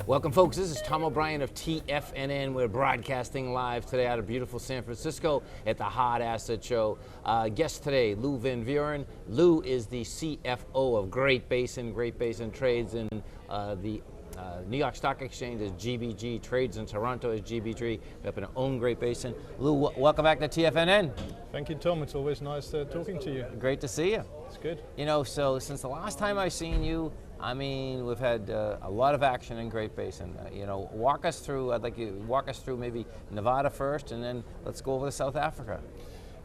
Welcome, folks. This is Tom O'Brien of TFNN. We're broadcasting live today out of beautiful San Francisco at the Hard Asset Show. Guest today, Lou Van Vuuren. Lou is the CFO of Great Basin. Great Basin trades in the New York Stock Exchange as GBG, trades in Toronto as GBG. We happen to own Great Basin. Lou, welcome back to TFNN. Thank you, Tom. It's always nice talking to you. Great to see you. It's good. You know, so since the last time I've seen you, I mean, we've had a lot of action in Great Basin. Walk us through, I'd like you to walk us through maybe Nevada first, and then let's go over to South Africa.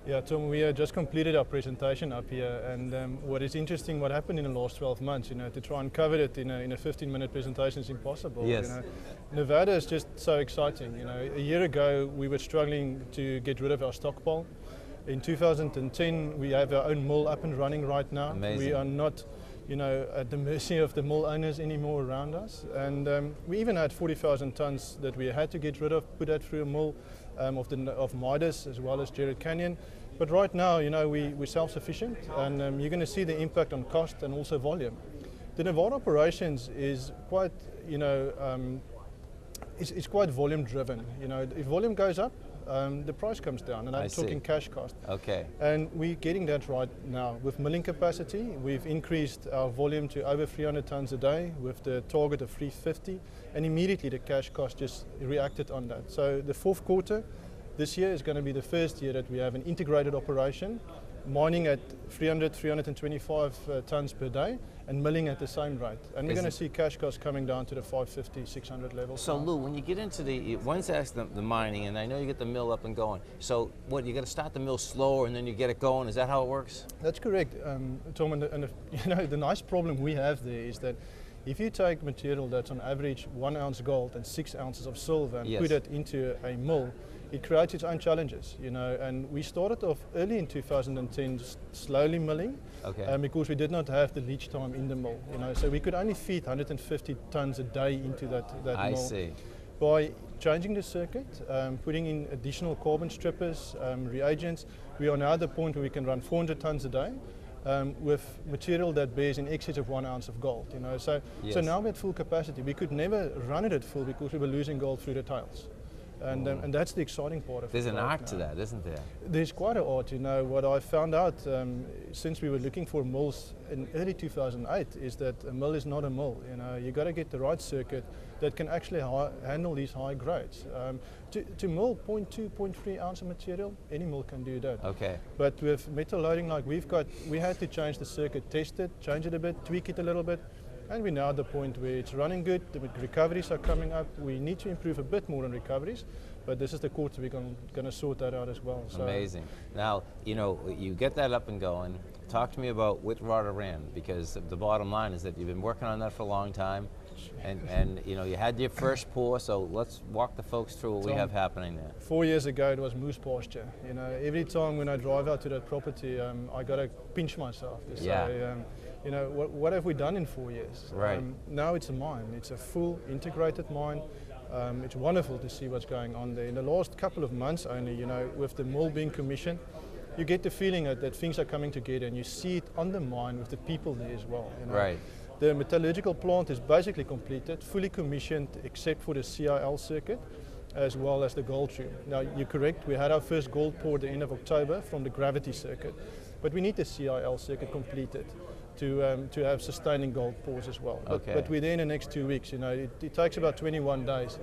Yeah, Tom, we just completed our presentation up here, and what is interesting, what happened in the last 12 months, to try and cover it in a 15-minute presentation is impossible. Yes. Nevada is just so exciting. A year ago, we were struggling to get rid of our stockpile. In 2010, we have our own mill up and running right now. Amazing. We are not at the mercy of the mill owners anymore around us. And we even had 40,000 tons that we had to get rid of, put that through a mill of Midas as well as Jerritt Canyon. But right now, we're self-sufficient, and you're going to see the impact on cost and also volume. The Nevada operations is quite, it's quite volume driven. If volume goes up, the price comes down, and I'm talking cash cost. Okay. And we're getting that right now. With milling capacity, we've increased our volume to over 300 tons a day with the target of 350, and immediately the cash cost just reacted on that. So the fourth quarter this year is going to be the first year that we have an integrated operation, mining at 325 tons per day and milling at the same rate. And we're going to see cash costs coming down to the 550, 600 levels. So Lou, when you get into once that's the mining, and I know you get the mill up and going, so what, you got to start the mill slower and then you get it going, is that how it works? That's correct, Tom, and the nice problem we have there is that if you take material that's on average 1 ounce gold and 6 ounces of silver and put it into a mill, it creates its own challenges, and we started off early in 2010 slowly milling, because we did not have the leach time in the mill, so we could only feed 150 tons a day into that mill. I see. By changing the circuit, putting in additional carbon strippers, reagents, we are now at the point where we can run 400 tons a day with material that bears in excess of 1 ounce of gold. So now we're at full capacity. We could never run it at full because we were losing gold through the tails. And that's the exciting part of it. There's an art to that, isn't there? There's quite an art. What I found out since we were looking for mills in early 2008 is that a mill is not a mill. You got to get the right circuit that can actually handle these high grades. To mill 0.2, 0.3 ounce of material, any mill can do that. Okay. But with metal loading like we had to change the circuit, test it, change it a bit, tweak it a little bit. And we're now at the point where it's running good, the recoveries are coming up. We need to improve a bit more on recoveries, but this is the quarter we're going to sort that out as well. So amazing. Now, you get that up and going. Talk to me about Witwatersrand, because the bottom line is that you've been working on that for a long time, and you had your first pour, so let's walk the folks through what we have happening there. 4 years ago, it was moose pasture. Every time when I drive out to that property, I got to pinch myself to say, what have we done in 4 years? Right. Now it's a mine. It's a full integrated mine. It's wonderful to see what's going on there. In the last couple of months only, with the mill being commissioned, you get the feeling that things are coming together, and you see it on the mine with the people there as well. Right. The metallurgical plant is basically completed, fully commissioned except for the CIL circuit, as well as the gold tube. Now, you're correct, we had our first gold pour at the end of October from the gravity circuit, but we need the CIL circuit completed to have sustaining gold pours as well. But we're there in the next 2 weeks. It takes about 21 days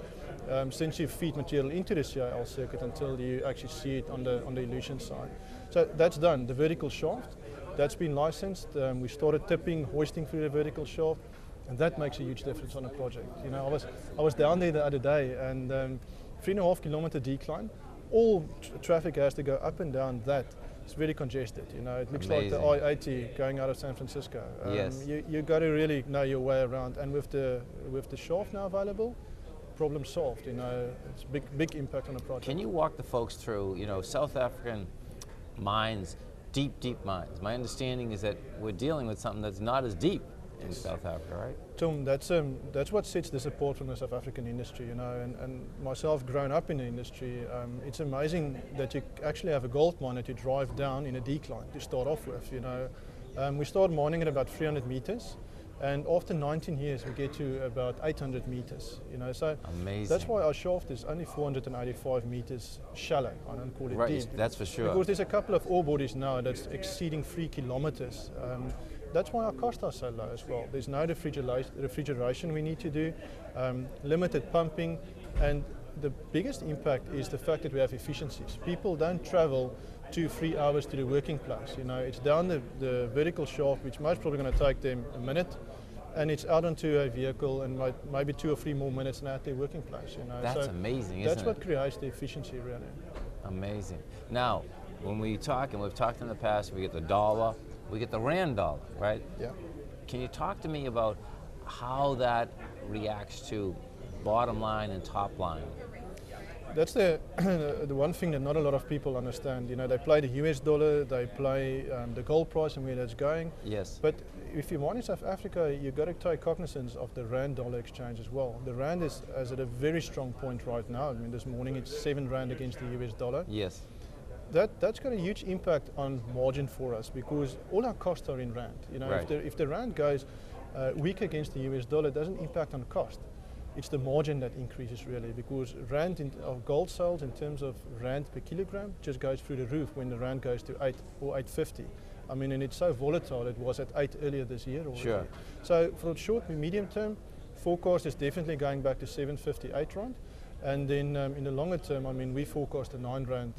since you feed material into the CIL circuit until you actually see it on the elution side. So that's done. The vertical shaft, that's been licensed. We started tipping, hoisting through the vertical shaft, and that makes a huge difference on a project. I was down there the other day, and 3.5 kilometer decline. All traffic has to go up and down that. It's very congested. It looks like the I-80 going out of San Francisco. You got to really know your way around, and with the shaft now available, problem solved. It's big impact on the project. Can you walk the folks through? South African mines, deep mines. My understanding is that we're dealing with something that's not as deep in South Africa, right? Tom, that's what sets this apart from the South African industry, and myself growing up in the industry, it's amazing that you actually have a gold mine that you drive down in a decline to start off with, We started mining at about 300 meters. And after 19 years, we get to about 800 meters. So Amazing. that's why our shaft is only 485 meters shallow. I don't call it Right, deep. that's for sure. Because there's a couple of ore bodies now that's exceeding 3 kilometers. That's why our costs are so low as well. There's no refrigeration we need to do, limited pumping, and the biggest impact is the fact that we have efficiencies. People don't travel 2-3 hours to the working place. It's down the vertical shaft, which most probably going to take them a minute, and it's out onto a vehicle and maybe 2 or 3 more minutes than at their working place. That's so amazing, that's isn't what it? creates the efficiency, really. Amazing. Now, when we talk, and we've talked in the past, we get the dollar, we get the rand dollar, right? Yeah. Can you talk to me about how that reacts to bottom line and top line? That's the the one thing that not a lot of people understand. They play the US dollar, they play the gold price and where that's going. Yes. But if you want in South Africa, you've got to take cognizance of the rand-dollar exchange as well. The rand is at a very strong point right now. This morning it's 7 rand against the US dollar. Yes. That's got a huge impact on margin for us because all our costs are in rand. Right. If the rand goes weak against the US dollar, it doesn't impact on cost. It's the margin that increases really because rand of gold sales in terms of rand per kilogram just goes through the roof when the rand goes to 8 or 8.50. And it's so volatile. It was at 8 earlier this year already. Sure. So for the short and medium term, forecast is definitely going back to 7.58 rand. And then in the longer term, we forecast a 9 rand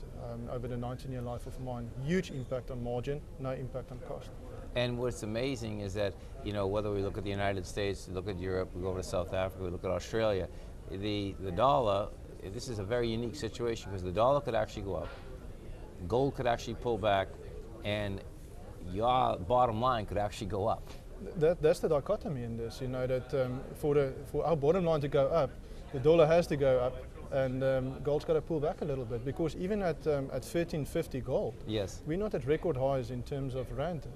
over the 19-year life of mine. Huge impact on margin, no impact on cost. And what's amazing is that, whether we look at the United States, we look at Europe, we go over to South Africa, we look at Australia, the dollar, this is a very unique situation because the dollar could actually go up, gold could actually pull back, and your bottom line could actually go up. That's the dichotomy in this, that for our bottom line to go up, the dollar has to go up, and gold's got to pull back a little bit because even at 1350 gold, yes, we're not at record highs in terms of rand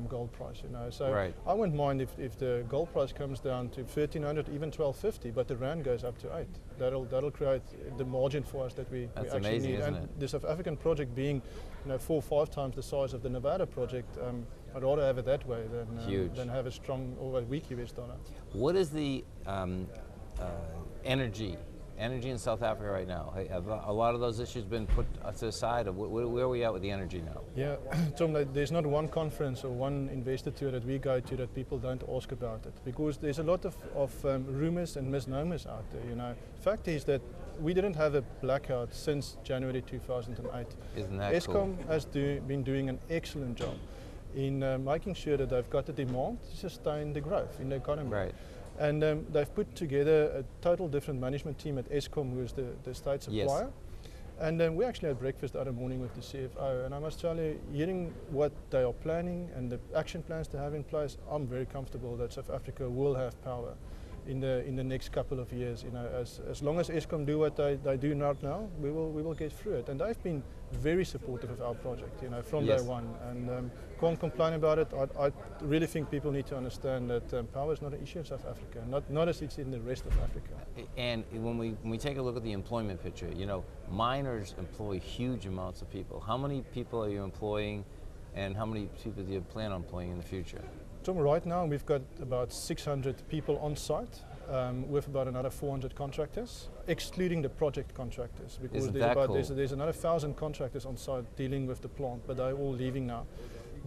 gold price. So right. I wouldn't mind if the gold price comes down to 1300, even 1250, but the rand goes up to 8. That'll create the margin for us that we actually amazing, need. isn't And it? the South African project being 4 or 5 times the size of the Nevada project, I'd rather have it that way than have a strong or a weak US dollar. What is the energy in South Africa right now? Have a lot of those issues been put to the side? Where are we at with the energy now? Yeah, Tom, there's not one conference or one investor tour that we go to that people don't ask about it because there's a lot of rumors and misnomers out there. Fact is that we didn't have a blackout since January 2008. Isn't that Eskom cool? has been doing an excellent job in making sure that they've got the demand to sustain the growth in the economy. Right. And they've put together a total different management team at Eskom, who is the state supplier. Yes. And we actually had breakfast the other morning with the CFO. And I must tell you, hearing what they are planning and the action plans they have in place, I'm very comfortable that South Africa will have power in the next couple of years. As long as Eskom do what they do right now, we will get through it. And they've been very supportive of our project, from Yes. day one. And can't complain about it. I really think people need to understand that power is not an issue in South Africa, not as it's in the rest of Africa. And when we take a look at the employment picture, miners employ huge amounts of people. How many people are you employing, and how many people do you plan on employing in the future? So right now we've got about 600 people on site. With about another 400 contractors, excluding the project contractors, because Isn't that cool? there's another 1,000 contractors on site dealing with the plant, but they're all leaving now.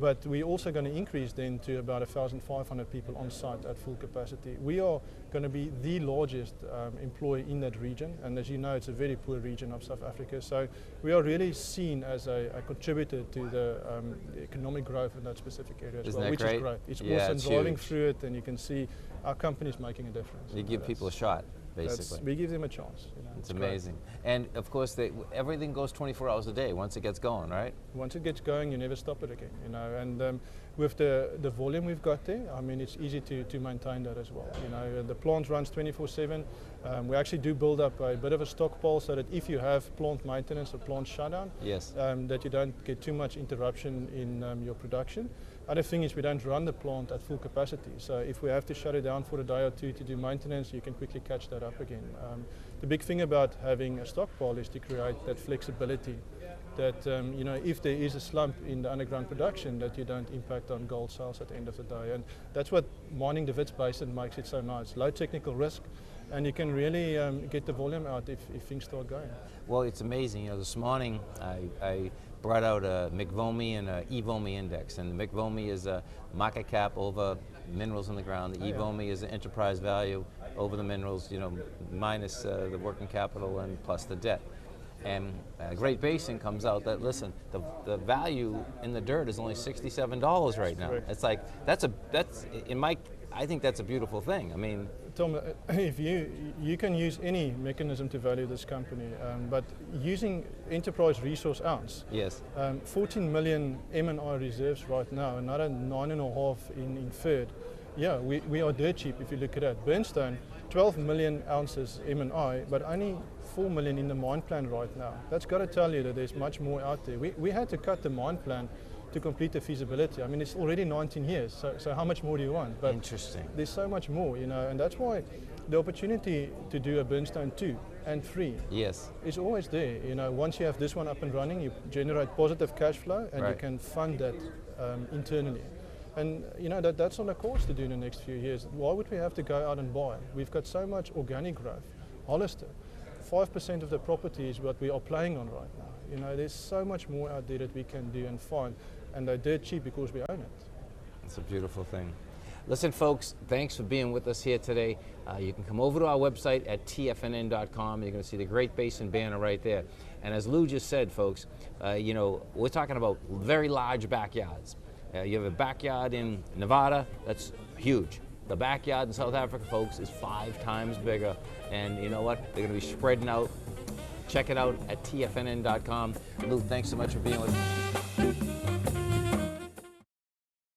But we're also going to increase then to about 1,500 people on site at full capacity. We are going to be the largest employer in that region, and as you know, it's a very poor region of South Africa. So we are really seen as a contributor to the economic growth in that specific area as Isn't well, that which great? is great. It's Yeah, awesome it's driving huge. through it, and you can see our company's making a difference. You give people a shot, basically. We give them a chance. It's great. amazing. And of course, everything goes 24 hours a day once it gets going, right? Once it gets going, you never stop it again. And with the volume we've got there, it's easy to maintain that as well. The plant runs 24/7. We actually do build up a bit of a stockpile so that if you have plant maintenance or plant shutdown, Yes. that you don't get too much interruption in your production. Other thing is we don't run the plant at full capacity. So if we have to shut it down for a day or two to do maintenance, you can quickly catch that up again. The big thing about having a stockpile is to create that flexibility that if there is a slump in the underground production, that you don't impact on gold sales at the end of the day. And that's what mining the Wits Basin makes it so nice. Low technical risk, and you can really get the volume out if things start going. Well, it's amazing. This morning I brought out a McVomi and a EVOMI index, and the McVomi is a market cap over minerals in the ground. The EVOMI is an enterprise value over the minerals, minus the working capital and plus the debt. And Great Basin comes out that, listen, the value in the dirt is only $67 right now. Correct. It's like I think that's a beautiful thing. I mean, Tom, if you can use any mechanism to value this company, but using enterprise resource ounce, yes, 14 million M&I reserves right now, another 9.5 in inferred. Yeah, we are dirt cheap if you look at that. Burnstone, 12 million ounces M&I, but only 4 million in the mine plan right now. That's got to tell you that there's much more out there. We had to cut the mine plan to complete the feasibility. I mean, it's already 19 years, so how much more do you want? But interesting. there's so much more, and that's why the opportunity to do a Burnstone 2 and 3 Yes. is always there. Once you have this one up and running, you generate positive cash flow, and you Right. can fund that internally. And that's on the course to do in the next few years. Why would we have to go out and buy? We've got so much organic growth. Hollister, 5% of the property is what we are playing on right now. There's so much more out there that we can do and find, and they're dirt cheap because we own it. It's a beautiful thing. Listen, folks, thanks for being with us here today. You can come over to our website at tfnn.com. You're going to see the Great Basin banner right there. And as Lou just said, folks, we're talking about very large backyards. You have a backyard in Nevada, that's huge. The backyard in South Africa, folks, is 5 times bigger. And you know what? They're going to be spreading out. Check it out at tfnn.com. Lou, thanks so much for being with us.